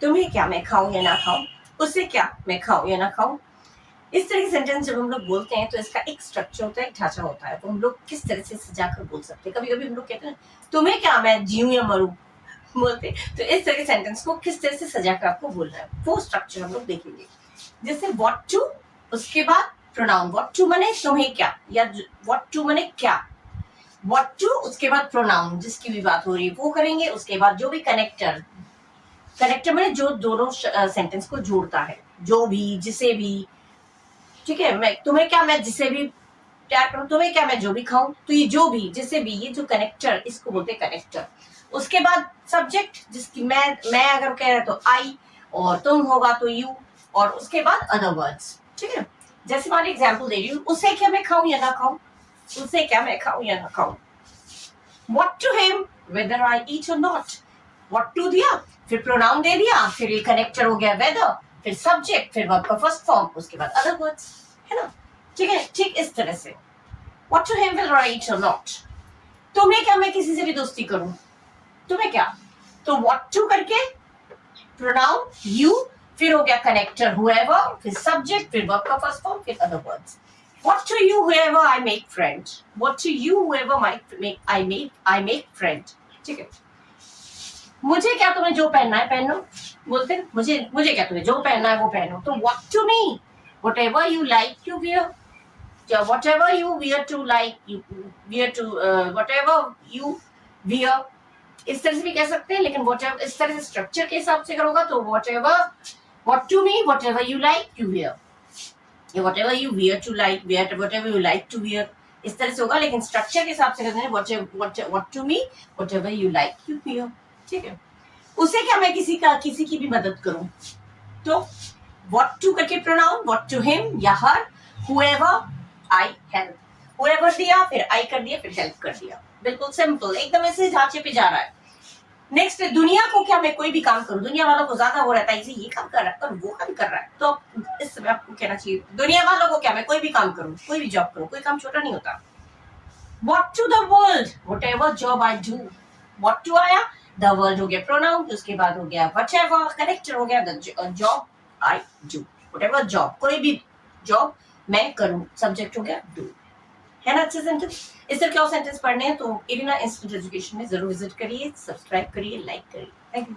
तुम्हें क्या, मैं खाऊं या ना खाऊं, उससे क्या, मैं खाऊं या ना खाऊं। इस तरह के सेंटेंस जब हम लोग बोलते हैं तो इसका एक स्ट्रक्चर होता है, एक ढांचा होता है, तो हम लोग किस तरह से सजा कर बोल सकते हैं। कभी कभी हम लोग कहते हैं तुम्हें क्या, मैं जीऊं या मरूं बोलते, तो इस तरह के सेंटेंस को किस तरह से सजा कर आपको बोलना है, वो स्ट्रक्चर हम लोग देखेंगे। जैसे व्हाट टू, उसके बाद प्रोनाउन। व्हाट टू माने तुम्हें क्या, या व्हाट टू माने क्या, व्हाट टू उसके बाद प्रोनाउन जिसकी भी बात हो रही है वो करेंगे, उसके बाद जो भी कनेक्टर, कनेक्टर माने जो दोनों सेंटेंस को जोड़ता है, जो भी, जिसे भी, ठीक है। मैं तुम्हें क्या, मैं जिसे भी प्यार करूं, तुम्हें क्या, मैं जो भी खाऊं, तो ये जो भी, जिसे भी, ये जो कनेक्टर, इसको बोलते हैं कनेक्टर। उसके बाद सब्जेक्ट, जिसकी मैं अगर कह रहा तो आई, और तुम होगा तो यू, और उसके बाद अदर वर्ड्स, ठीक है। जैसे मान एग्जाम्पल दे रही हूँ, उसे क्या मैं खाऊं या ना खाऊं, उसे क्या मैं खाऊं या ना खाऊं। What to him whether I eat or not. What to दिया, फिर प्रोनाउन दे दिया, फिर ये कनेक्टर हो गया whether, फिर सब्जेक्ट, फिर वर्ब का फर्स्ट फॉर्म, उसके बाद अदर वर्ड्स, है ना। ठीक है, ठीक इस तरह से। What to him whether I eat or not. तुम्हें क्या, मैं किसी से भी दोस्ती करूं, तुम्हें क्या, तो what to करके प्रोनाउन you, फिर हो गया कनेक्टर whoever, फिर सब्जेक्ट, फिर वर्ब का फर्स्ट फॉर्म, फिर other words. What to you whoever I make friend. What to you whoever I make friend. ठीक है। मुझे क्या, तुम्हें जो पहनना है पहनो, बोलते हैं मुझे क्या, तुम्हें जो पहनना है वो पहनो। तो what to me, whatever you like you wear, whatever you wear to like you wear to whatever you wear, इस तरह से भी कह सकते हैं, लेकिन whatever इस तरह से स्ट्रक्चर के हिसाब से करोगा तो whatever, what to me, whatever you like you wear, whatever you wear to like, whatever you like to wear, इस तरह से होगा। लेकिन स्ट्रक्चर के हिसाब से कहते हैं what to me, whatever you like you wear, ठीक है। उसे क्या, मैं किसी की भी मदद करूं, तो what to करके प्रोनाउन, what to him या her, whoever I help, whoever दिया, फिर I कर दिया, फिर help कर दिया। बिल्कुल सिंपल, एकदम ऐसे ढांचे पे जा रहा है। नेक्स्ट, दुनिया को क्या, मैं कोई भी काम करूं, दुनिया वालों को ज्यादा वो रहता है इसे ये काम कर रहा है और वो काम कर रहा है, तो इस समय आपको कहना चाहिए दुनिया वालों को क्या, मैं कोई भी काम करूं, कोई भी जॉब करूं, कोई काम छोटा नहीं होता। What to the world, whatever job I do. What to आया, the world हो गया प्रोनाउन, उसके बाद हो गया whatever, कनेक्टर हो गया the job I do, whatever job, कोई भी जॉब मैं करूं, सब्जेक्ट हो गया do, है ना। अच्छे सेंटेंस, इस तरह के और सेंटेंस पढ़ने हैं तो इरिना इंस्टीट्यूट एजुकेशन में जरूर विजिट करिए, सब्सक्राइब करिए, लाइक करिए। Thank you.